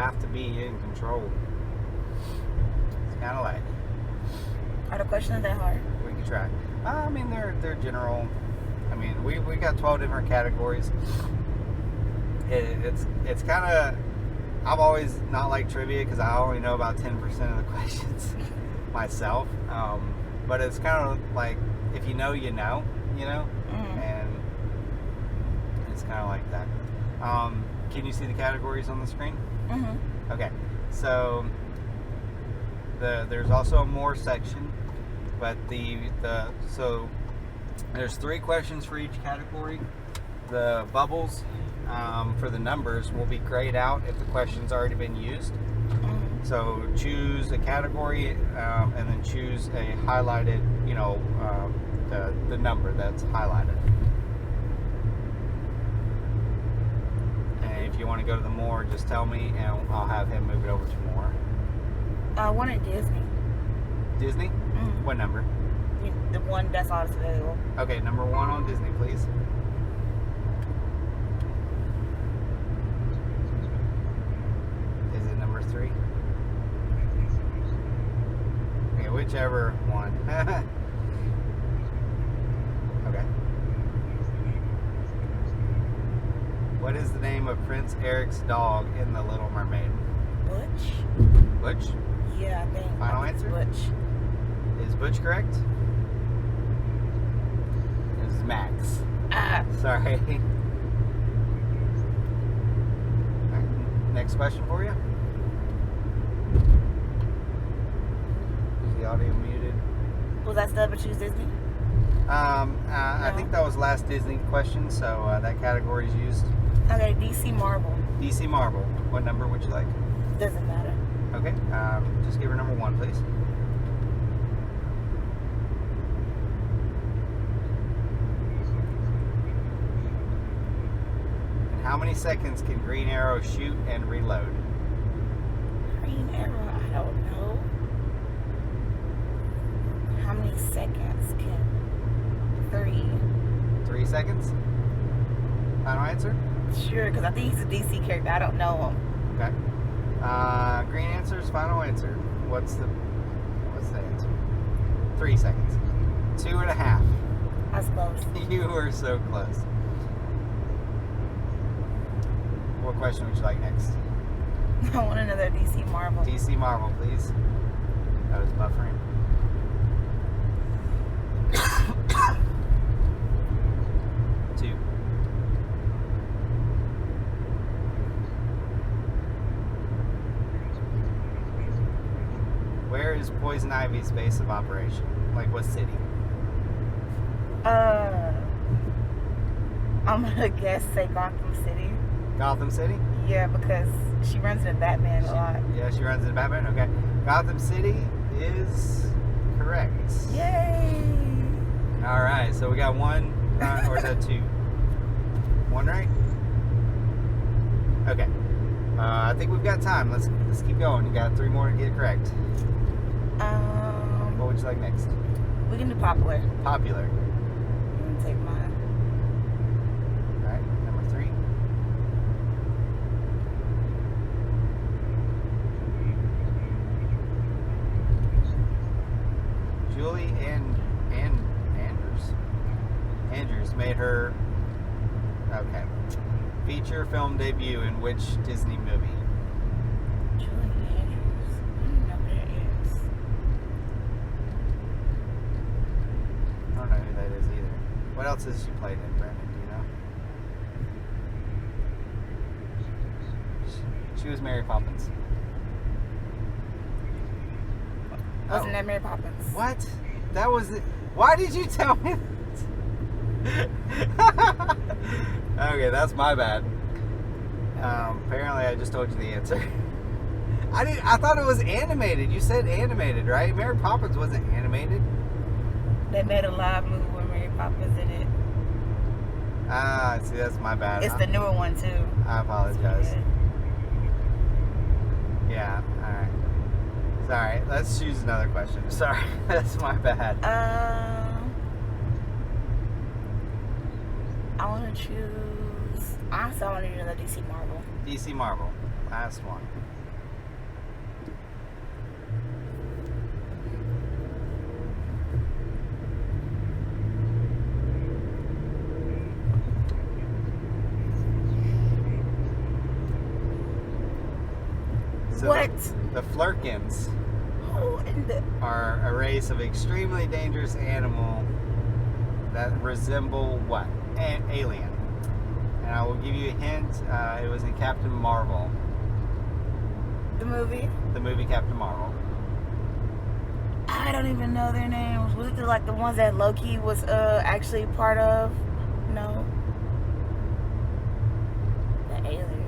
have to be in control. It's kind of like. Are the questions that hard? We can try. I mean, they're general. I mean, we got 12 different categories. It's kind of. I've always not liked trivia because I only know about 10% of the questions myself. But it's kind of like if you know, you know, Mm-hmm. and it's kind of like that. Can you see the categories on the screen? Mm-hmm. Okay, so there's also a more section, but so there's 3 questions for each category. The bubbles for the numbers will be grayed out if the question's already been used. Mm-hmm. So choose a category and then choose a highlighted, the number that's highlighted. And if you want to go to the more, just tell me and I'll have him move it over to more. One at Disney. Disney? Mm-hmm. What number? The one that's all available. Okay, number 1 on Disney, please. Is it number 3? Okay, whichever one. Okay. What is the name of Prince Eric's dog in The Little Mermaid? Butch? Butch? Yeah, I think. Final answer? Butch. Is Butch correct? This is Max. Ah. Sorry. Alright, next question for you. Is the audio muted? Was that still but choose Disney? I think that was last Disney question, so that category is used. Okay, DC Marvel. DC Marvel. What number would you like? Doesn't matter. Okay, just give her number 1, please. And how many seconds can Green Arrow shoot and reload? Green Arrow, I don't know. How many seconds can 3? 3 seconds? Final answer? Sure, because I think he's a DC character. I don't know him. Okay. Green answer's final answer. What's the answer? 3 seconds. 2.5. I was close. You were so close. What question would you like next? I want another DC Marvel. DC Marvel, please. That was buffering. Two. Where is Poison Ivy's base of operation? Like what city? I'm gonna guess say Gotham City. Gotham City? Yeah, because she runs into Batman a lot. Yeah, she runs into Batman. Okay. Gotham City is correct. Yay! All right, so we got 1, or is that 2? 1 right? Okay. I think we've got time. Let's keep going. You got 3 more to get correct. What would you like next? We can do popular. Popular. I'm gonna take mine. All right, number 3. Julie Andrews made her feature film debut in which Disney movie? Julie Andrews. I don't know who that is. I don't know who that is either. What else has she played in, Brandon? Do you know? She was Mary Poppins. Wasn't that Mary Poppins? What? That was it. Why did you tell me that? Okay, that's my bad. Apparently I just told you the answer. I thought it was animated. You said animated, right? Mary Poppins wasn't animated. They made a live movie with Mary Poppins in it. Ah, see, that's my bad. It's the newer one too. I apologize. Yeah, alright. Sorry, let's choose another question. Sorry, that's my bad. I want to choose. Honestly, I want to do another DC Marvel. DC Marvel, last one. So What? The Flurkins Who in the... are a race of extremely dangerous animal that resemble what? An alien. And I will give you a hint. It was in Captain Marvel. The movie? The movie Captain Marvel. I don't even know their names. Was it like the ones that Loki was actually part of? No. The alien.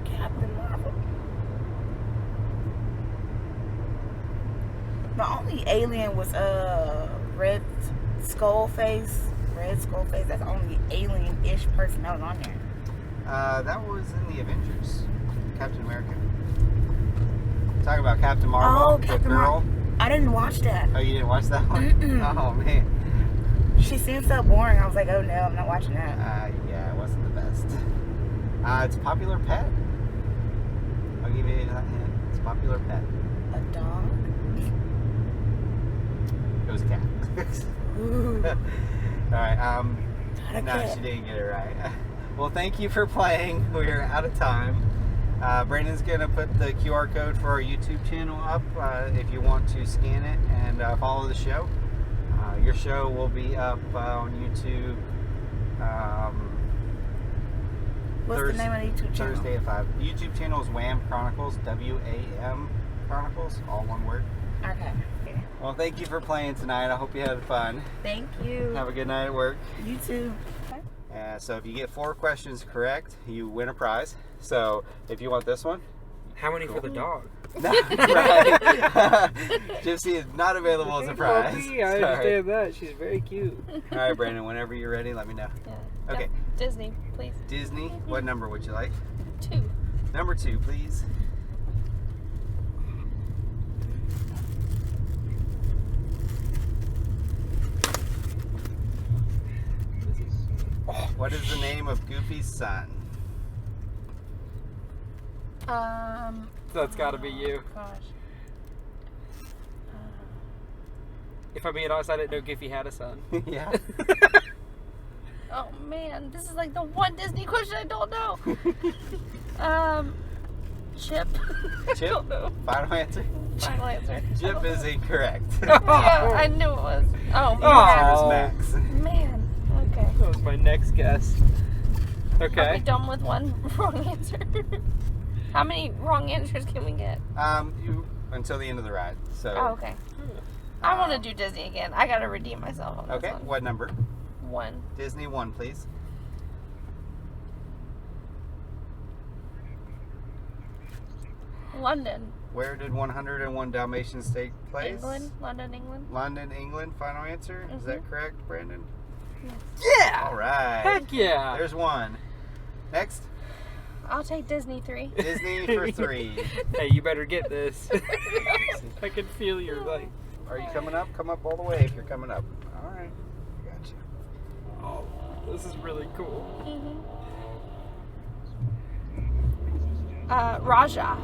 Captain Marvel. The only alien was Red Skullface. Red Skullface. That's the only alien-ish person that was on there. That was in the Avengers. Captain America. Talking about Captain Marvel, the Captain girl. I didn't watch that. Oh, you didn't watch that one? Mm-mm. Oh, man. She seemed so boring. I was like, oh no, I'm not watching that. Yeah, it wasn't the best. It's a popular pet. I'll give you that hint. It's a popular pet. A dog? It was a cat. Ooh. Alright, Not a no, cat. she didn't get it right. Well, thank you for playing. We're out of time. Brandon's going to put the QR code for our YouTube channel up if you want to scan it and follow the show. Your show will be up on YouTube What's the name of the YouTube channel? Thursday at 5. The YouTube channel is Wham Chronicles, W-A-M Chronicles, all one word. Okay. Yeah. Well, thank you for playing tonight. I hope you had fun. Thank you. Have a good night at work. You too. So if you get 4 questions correct, you win a prize. So if you want this one. How many for the dog? Right. Gypsy is not available as a prize. Puppy, I understand that. She's very cute. All right, Brandon, whenever you're ready, let me know. Yeah. Okay. Disney, please. Disney, what number would you like? 2. Number 2, please. What is the name of Goofy's son? That's got to be you. Gosh. If I'm being honest, I didn't know Goofy had a son. Yeah. Oh man, this is like the one Disney question I don't know. Chip. I Chip? don't know. Final answer? Final answer. Chip is incorrect. Yeah, I knew it was. Oh The answer is Oh. Max. man. Okay. That was my next guess. Are we Okay. done with one wrong answer? How many wrong answers can we get? Until the end of the ride. So. Oh, okay. I want to do Disney again. I gotta redeem myself on Okay, this one. what number? 1. Disney 1, please. London. Where did 101 Dalmatians take place? England. London, England. London, England. Final answer. Is that correct, Brandon? Yeah! All right. Heck yeah! There's 1. Next, I'll take Disney 3. Disney for 3. Hey, you better get this. I can feel your like. Are you coming up? Come up all the way if you're coming up. All right. Gotcha. Oh, this is really cool. Raja.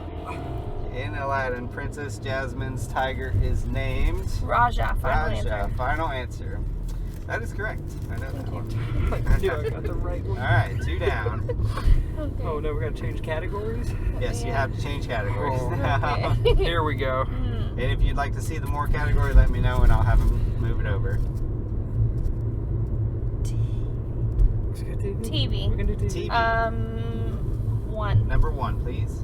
In Aladdin, Princess Jasmine's tiger is named Raja. Final Raja. answer. Final answer. That is correct. I know that one. I knew I got the right All one. right, 2 down. Okay. Oh no, we gotta change categories. Yes, you have to change categories Oh. now. Okay. Here we go. And if you'd like to see the more category, let me know and I'll have them move it over. Let's go TV. TV. We can do TV. 1. Number 1, please.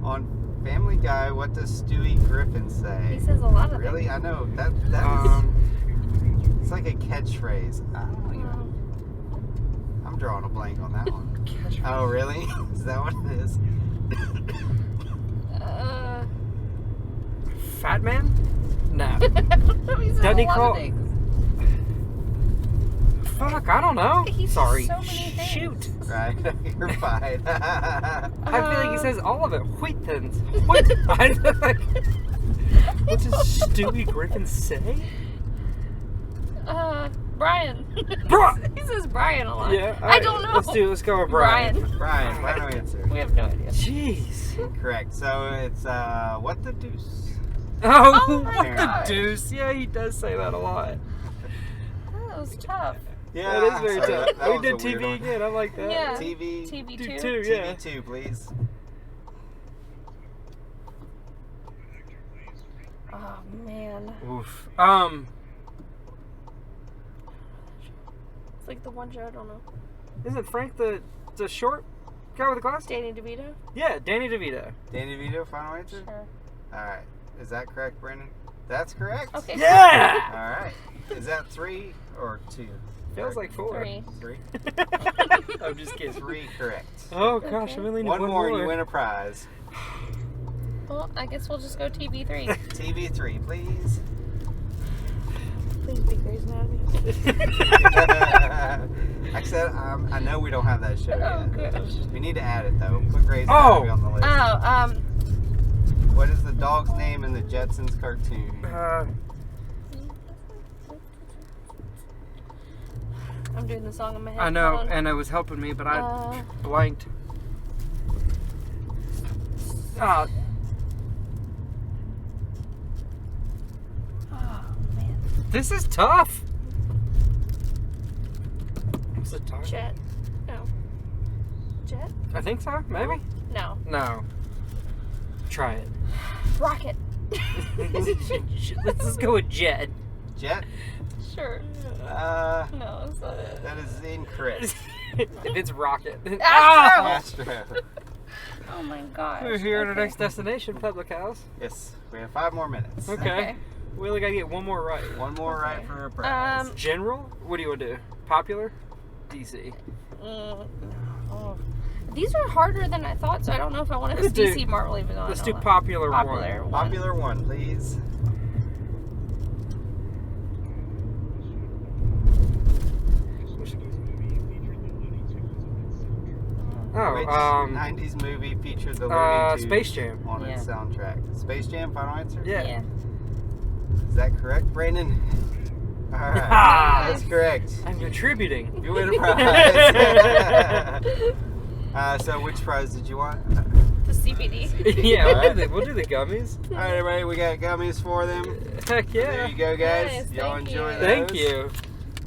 On Family Guy, what does Stewie Griffin say? He says a lot of Really? things. I know. That is, it's like a catchphrase. I don't even, I'm drawing a blank on that one. Oh, really? Is that what it is? Fat Man? No. He says Doesn't a he lot call- of things. Fuck, I don't know. He says Sorry. so many things. Shoot. Right, you're fine. I feel like he says all of it. Wheat thins. What? What does Stewie Griffin say? Brian. Bro- He says Brian a lot. Yeah. I don't know. Let's go with Brian. Brian, final answer. We have no idea. Jeez. Correct. So it's what the deuce? Oh, Oh my what the gosh. deuce? Yeah, he does say that a lot. That was tough. Yeah, That is very so tough. that We was did a weird TV one. again. I like that. Yeah. TV. TV2. Do two, yeah. TV2, please. Oh man. Oof. It's like the one show I don't know. Isn't Frank the short guy with the glasses? Danny DeVito? Yeah, Danny DeVito. Danny DeVito, final answer? Sure. Alright. Is that correct, Brandon? That's correct. Okay. Yeah! Alright. Is that 3 or 2? Feels like 4. 3. 3? I'm just kidding. 3 correct. Oh gosh, Okay. I really need One more and you win a prize. Well, I guess we'll just go TV3. TV3, please. Please be Grey's Anatomy. I said, I know we don't have that show Oh, yet. gosh. We need to add it though. Put Grey's Anatomy on the list. Oh, What is the dog's name in the Jetsons cartoon? I'm doing the song in my head. I know, Hold on. and it was helping me, but I Uh, blanked. Ah, oh, man. this is tough. Is it time? Jet. No. Jet? I think so. Maybe. No. No. Try it. Rocket. Let's just go with Jet. Jet? Sure. No, it's not it. That is incorrect. If it's Rocket. Astro. Astro. Oh my gosh. We're here at our Okay. next destination, Public House. Yes, we have 5 more minutes. Okay. We only gotta get one more right. One more Okay. right for a prize. General? What do you want to do? Popular? DC. Oh. These are harder than I thought, so I don't know if I want to go Let's do- DC Marvel even though Let's I do know that. popular Popular one. one. Popular one, please. Oh, Which 90s movie featured the Looney Tunes Space Jam. on its Yeah. soundtrack? Space Jam, final answer? Yeah. Is that correct, Brandon? Alright, Ah! that's correct. I'm contributing. You win a prize. So which prize did you want? The CBD. Yeah, Alright. we'll do the gummies. Alright, everybody, we got gummies for them. Heck There yeah. you go, guys. Nice, Y'all thank enjoy you. those. Thank you.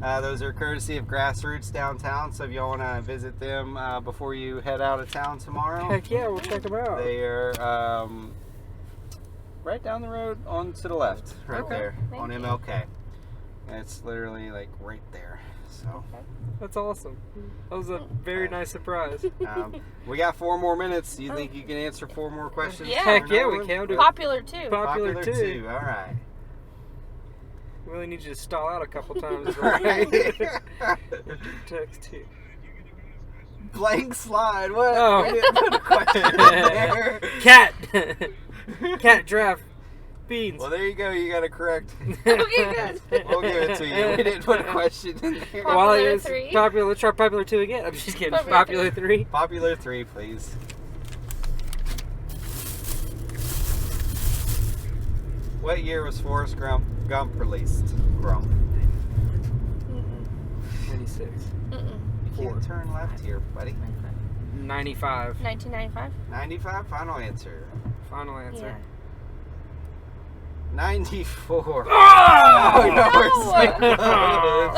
Those are courtesy of Grassroots downtown, so if y'all want to visit them before you head out of town tomorrow, Heck yeah, we'll check them out. they are right down the road on to the left, right Okay. there Thank on you. MLK. It's literally like right there. So That's awesome. That was a very nice surprise. we got 4 more minutes. You think you can answer 4 more questions? Yeah. Heck for yeah, another we one? can. Do Popular too. Popular too. All right. We really need you to stall out a couple times. Right. Text you. Blank slide. What? Oh. We didn't put a question in there. Cat. Cat, giraffe, beans. Well, there you go. You got it correct. Okay, good. We'll give it to you. We didn't put a question in there. Popular While it is 3. popular, let's try popular 2 again. I'm just kidding. Popular Popular 3. Popular 3, please. What year was Forrest Gump released? Grump. 96. Mm-mm. You can't turn left here, buddy. 95. 1995. 95, final answer. Final answer. Yeah. 94. Oh! Oh, no, we're so close.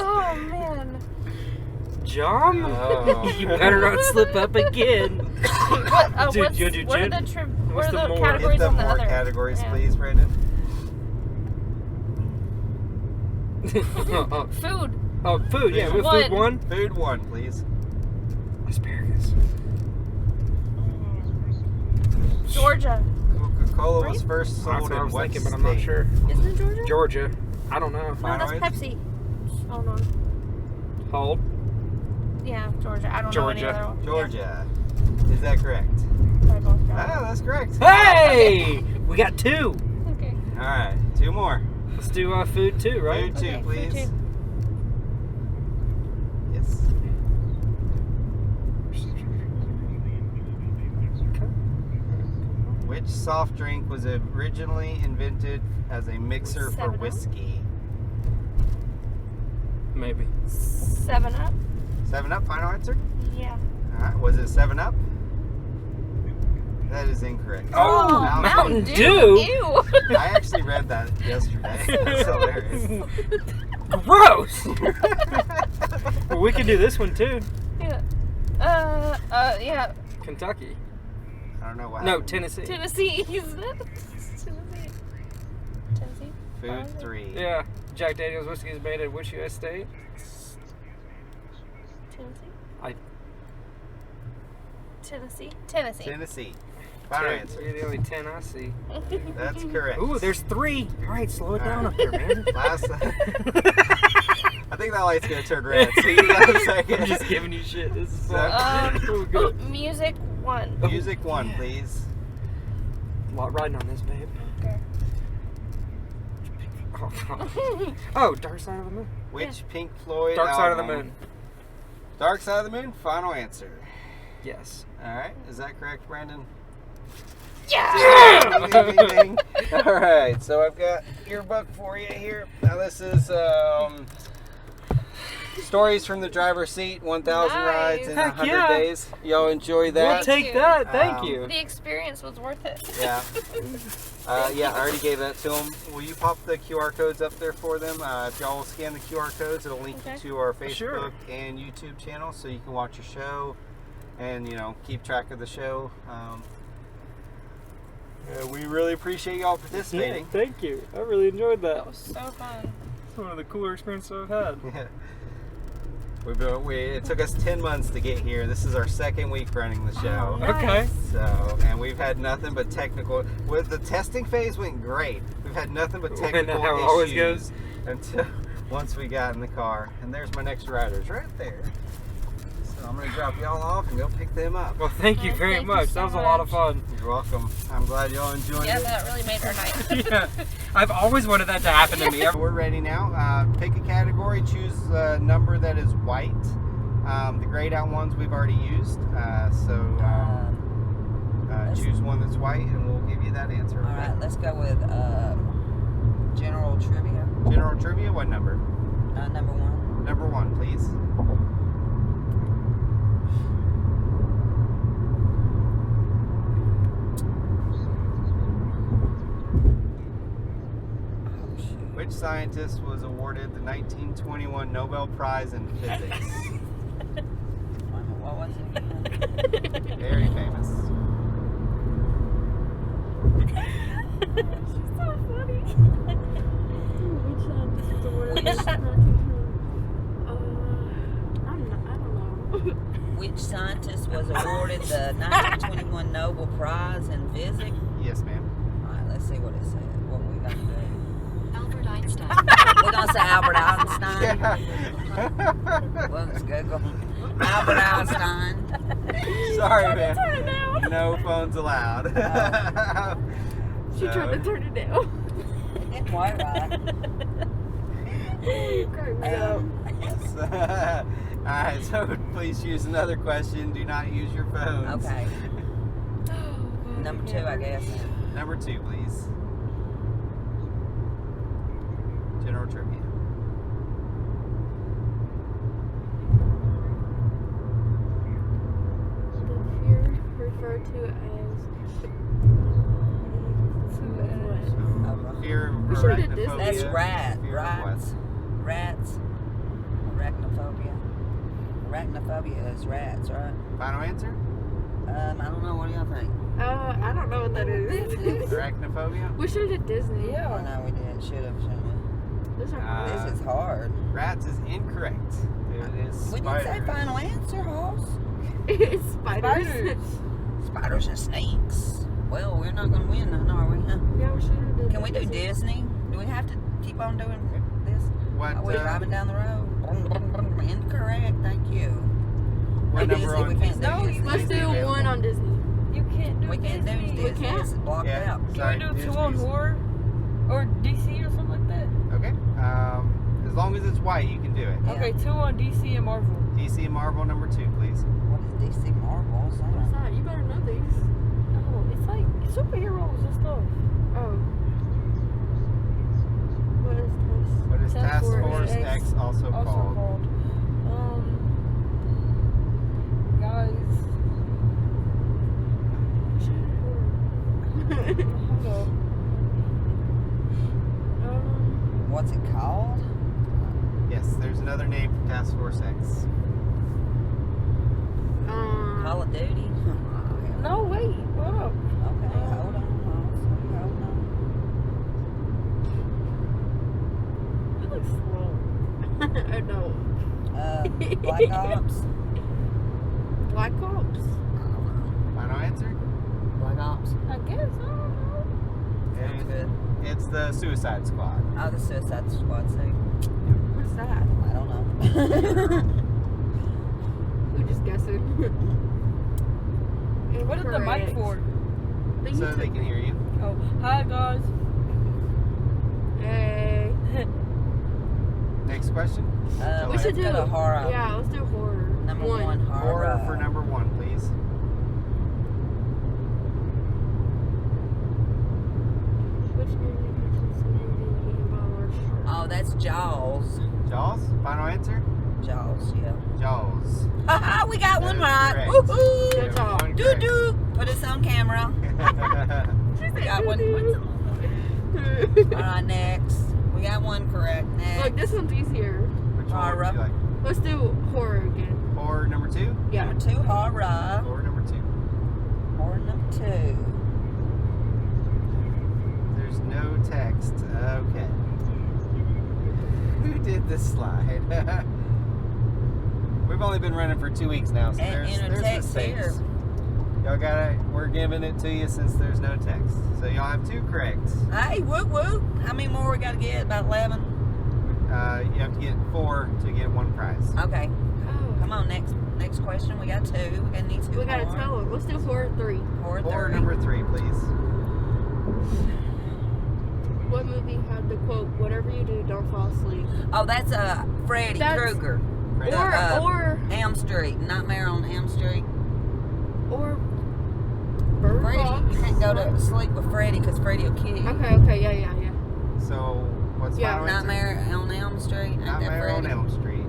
Oh man. John? Oh. You better not slip up again. What? Dude, you do What are gin? the what What's are the the more? Get categories the on the more other? categories, Yeah. please, Brandon. Food. Oh, food. Yeah, with food 1. Food 1, please. Asparagus. Georgia. Coca-Cola was Right? first That's sold what I in was what thinking, but I'm state? not sure. Isn't it Georgia? Georgia. I don't know. No, Final that's answer? Pepsi. Oh no. Hold. Yeah, Georgia. I don't Georgia. know any other one. Georgia. Is that correct? Yeah. I don't know. Ah, that's correct. Hey! We got 2. Okay. All right, 2 more. Let's do food 2, right? Food 2, Okay, food please. 2. Yes. Which soft drink was originally invented as a mixer for 7-Up? whiskey? Maybe. 7-Up. 7-Up, final answer? Yeah. All right, was it 7-Up? That is incorrect. Oh, Mountain Dew? Ew. I actually read that yesterday. That's hilarious. Gross! Well, we can do this one too. Yeah. Yeah. Kentucky. I don't know why. No, Tennessee. Tennessee, isn't it? Tennessee. Food 3. Yeah. Jack Daniels whiskey is made at which U.S. state? Tennessee. Tennessee. Final answer. You're the only 10 I see. That's correct. Ooh, there's 3. All right, slow it down up here, man. Last. I think that light's gonna turn red. So you got a second. I'm just giving you shit. This is So- good. Music 1. Music 1, please. Riding on this, babe. Okay. Oh, Dark Side of the Moon. Which Pink Floyd Dark Side of the album? Moon. Dark Side of the Moon. Final answer. Yes. All right. Is that correct, Brandon? Yeah! Ding, ding, ding. All right. So I've got your book for you here. Now this is Stories from the Driver's Seat, 1,000 Nice. rides in Heck 100 yeah. days. Y'all enjoy that? We'll take that. Thank Um, you. The experience was worth it. Yeah. Yeah, I already gave that to them. Will you pop the QR codes up there for them? If y'all will scan the QR codes, it'll link Okay. you to our Facebook Sure. and YouTube channel so you can watch your show and, keep track of the show. We really appreciate y'all participating. Yeah, thank you. I really enjoyed that. That was so fun. It's one of the cooler experiences I've had. Yeah. It took us 10 months to get here. This is our second week running the show. Oh, Okay. So, and we've had nothing but technical. With the testing phase went great. We've had nothing but Isn't technical that how it always issues goes? until once we got in the car. And there's my next riders right there. So I'm gonna drop y'all off and go pick them up. Well, thank you Oh, very thank you much. so That was a lot of fun. You're welcome. I'm glad y'all enjoyed Yeah, it. that really made our night. Yeah. I've always wanted that to happen to me. We're ready now. Pick a category. Choose a number that is white. The grayed out ones we've already used. Choose one that's white, and we'll give you that answer. All right, let's go with general trivia. General trivia. What number? Number 1. Number 1, please. Oh, shoot. Which scientist was awarded the 1921 Nobel Prize in Physics? What was it again? Very famous. She's so funny. Which scientist was awarded Which- I don't know. Which scientist was awarded the 1921 Nobel Prize in Physics? Yes, ma'am. All right, let's see what it said. What we gonna do? Albert Einstein. We're gonna say Albert Einstein. Yeah. Well, let's Google Albert Einstein. Sorry, Turn it man. down. No phones allowed. She tried to turn it down. Quite right. Crack me up. Yes. Alright, so please choose another question. Do not use your phones. Okay. Number 2, I guess. Number 2, please. General trivia. The fear referred to as Fear of We should've did this. arachnophobia. That's rat. Fear of what? Rats. Arachnophobia. Arachnophobia is rats, right? Final answer? I don't know. What do y'all think? I don't know what that is. Arachnophobia? We should have did Disney. Oh, no, we did. Should have, shouldn't we? Those are This is hard. Rats is incorrect. It is We didn't say spiders. final answer, Hoss. it's spiders. Spiders and snakes. Well, we're not going to win, then, are we? Huh? Yeah, we should have did Can we do Disney? Do we have to keep on doing this? What, Are we driving down the road? Incorrect. Thank you. what Disney, number we on can't Disney? do Let's Disney. do Available? one on Disney. You can't do We can't do Disney. Disney. can't? It's blocked Yeah, out. sorry. Can we do 2 on Disney's- horror? Or DC or something like that? Okay. As long as it's white, you can do it. Yeah. Okay, 2 on DC and Marvel. DC and Marvel number 2, please. What is DC Marvel? What's What's that? that? You better know these. Oh, it's like superheroes and stuff. Oh. What is this? What is Task Task Force Force X X also Also called? called. Guys. what's it called? Yes, there's another name for Task Force X. Call of Duty? No, wait. Hold up. Okay, hold on. You look slow. I know. Black Ops? Black Ops. Final answer? Black Ops. I guess. I don't know. Sounds good. It's the Suicide Squad. Oh, the Suicide Squad suit. What's that? I don't know. We're just guessing. What is the mic for? So they can hear you. Oh, hi guys. Hey. Next question. We should do go to horror. Yeah, let's do horror. Number one, horror. Horror for number 1, please. Which movie features someone being eaten by a large shark? Oh, that's Jaws. Jaws? Final answer? Jaws, yeah. Jaws. Haha, we got one That right. is correct. Woohoo! Good job. One Doo correct. doo. Put us on camera. We got one. All right, next. We got one correct. Next. Look, this one's easier. Which one would you like? Let's do horror again. Horror number 2? Yeah. Number 2, horror. Horror number 2. Horror number 2. There's no text. Okay. Who did this slide? We've only been running for 2 weeks now, so And there's text mistakes. here. Y'all got it. We're giving it to you since there's no text. So y'all have 2 correct. Hey, whoop whoop. How many more we got to get? About 11? You have to get 4 to get 1 prize. Okay. Oh. Come on, next question. We got 2. And need 2 We gotta more. tell them. Let's do horror 3. Horror Horror 3. number 3, please. What movie had the quote, "Whatever you do, don't fall asleep"? Oh, that's Freddy That's- Krueger. Freddy. Or Elm Street. Nightmare on Elm Street. Bird Freddy. Box. You can't go to sleep with Freddy because Freddy will kill you. Okay, yeah. So what's Yeah. final answer? Nightmare on Elm Street. Ain't that Nightmare on Freddy? Elm Street. Is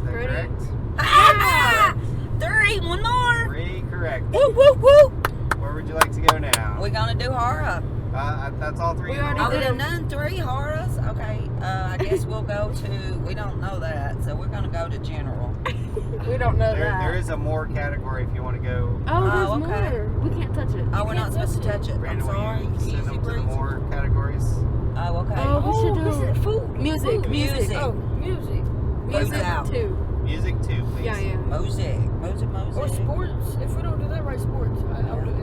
that Freddy. correct? Ah! 3. One more. 3 correct. Woo woo woo. Where would you like to go now? We're gonna do horror. That's all 3. We in the already Oh, order. we done done 3 horrors? Okay, I guess we'll go to, we don't know that, so we're going to go to general. We don't know There is a more category if you want to go. Oh, there's okay. more. We can't touch it. Oh, we're not supposed to touch it. I'm Brandon, sorry. will you send Easy them to the breezy. more categories? Oh, okay. Oh, we should do this is food. music. Music. Oh, music. Food's out. 2. Music 2, please. Yeah. Music. Or sports. If we don't do that right, sports. I'll do it.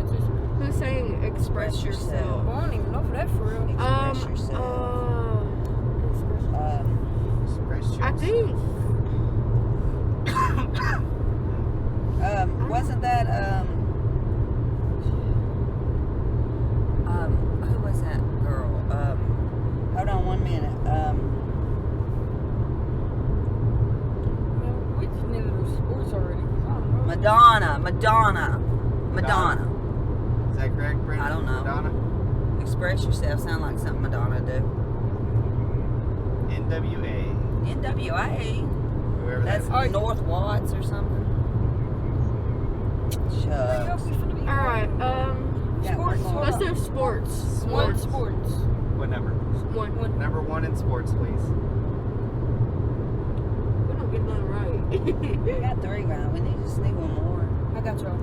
Who's saying express yourself? I don't even know for that for real. Express yourself. Express I yourself. think. Wasn't that, who was that girl? Hold on 1 minute. Man, we just need to do sports already. I don't know. Madonna. Is that correct, Brandon? I don't know. Madonna? Express yourself. Sound like something Madonna do. NWA. NWA. Whoever That's that is. North Watts or something. Shucks. Alright, Got Sports. one more. let's do sports. One sports. What number? 1. Number 1 in sports, please. We don't get that right. We got 3 right. We just need 1 more. I got y'all.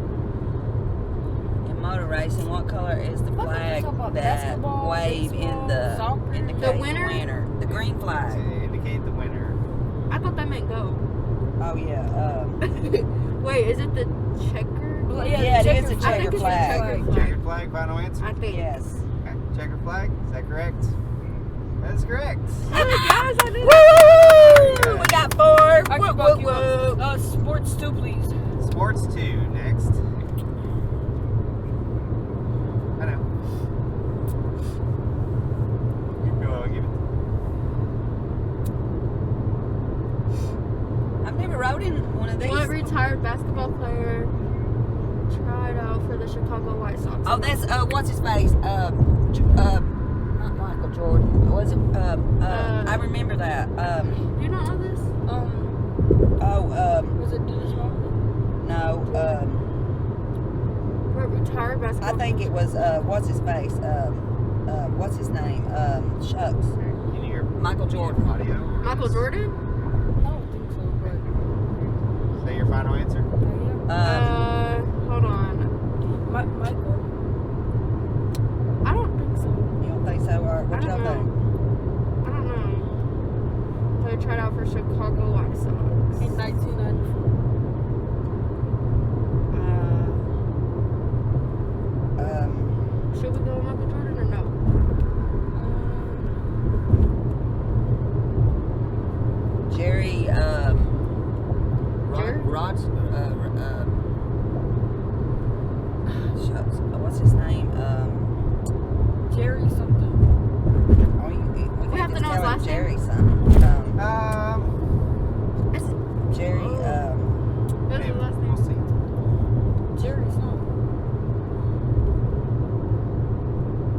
In motor racing, what color is the I thought you were flag talking about that basketball, wave in baseball, the soccer. indicate The winner? The green To flag. indicate the winner. I thought that meant go. Oh yeah. Wait, is it the checker? Yeah, it is a I think checker it's flag. a checker flag. Checkered flag, final answer? I think. Yes. Okay. Checkered flag, is that correct? That's correct. Hey guys, I did it. Woo! We got 4. I Woo, can woo, buck you woo. up. Sports 2, please. Sports 2, next. I know. Go on, give it. I've never rode in one of these. What retired basketball player tried out for the Chicago White Sox? Oh, that's what's his face? Not Michael Jordan. Was it? I remember that. You don't know this? Was it Dennis Rodman? No. What retired I basketball think it was what's his face? What's his name? Shucks. Can you hear? Michael Jordan. Audio. Michael Jordan? I don't think so, but Say your final answer. yeah. Hold on. Michael. I don't think so. You don't think so? All right, what I y'all don't think? know. I don't know. But I tried out for Chicago White Sox. In 1994. Should we go with Michael Jordan or no? Jerry, Jerry? Rod, shucks, what's his name? Jerry something. Oh, We have to just know his tell him last name? Jerry something. Jerry, What's his last We'll name? see. Jerry something.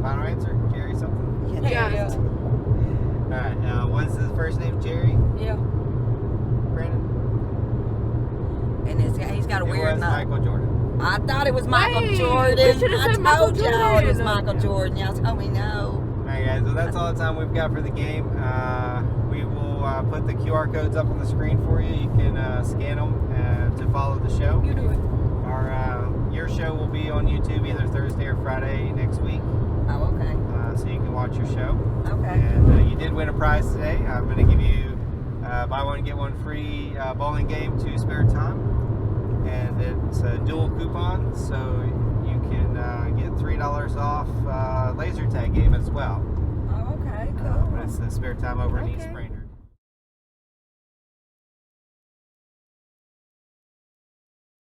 Final answer, Jerry something. Yeah. All right. What's his first name? Jerry. Yeah. Brandon. And he's got a It weird was name. Michael Jordan. I thought it was Michael Wait, Jordan. we should've I said Michael told y'all it was Jordan. Michael Jordan. Y'all told me no. All right, guys. So that's all the time we've got for the game. We will put the QR codes up on the screen for you. You can scan them to follow the show. You do it. Your show will be on YouTube either Thursday or Friday next week, Oh, okay. so you can watch your show. Okay. And you did win a prize today. I'm going to give you buy one get one free bowling game to Spare Time, and it's a dual coupon, so you can get $3 off laser tag game as well. Oh, okay. Cool. But it's the Spare Time over in East Okay. Brainerd.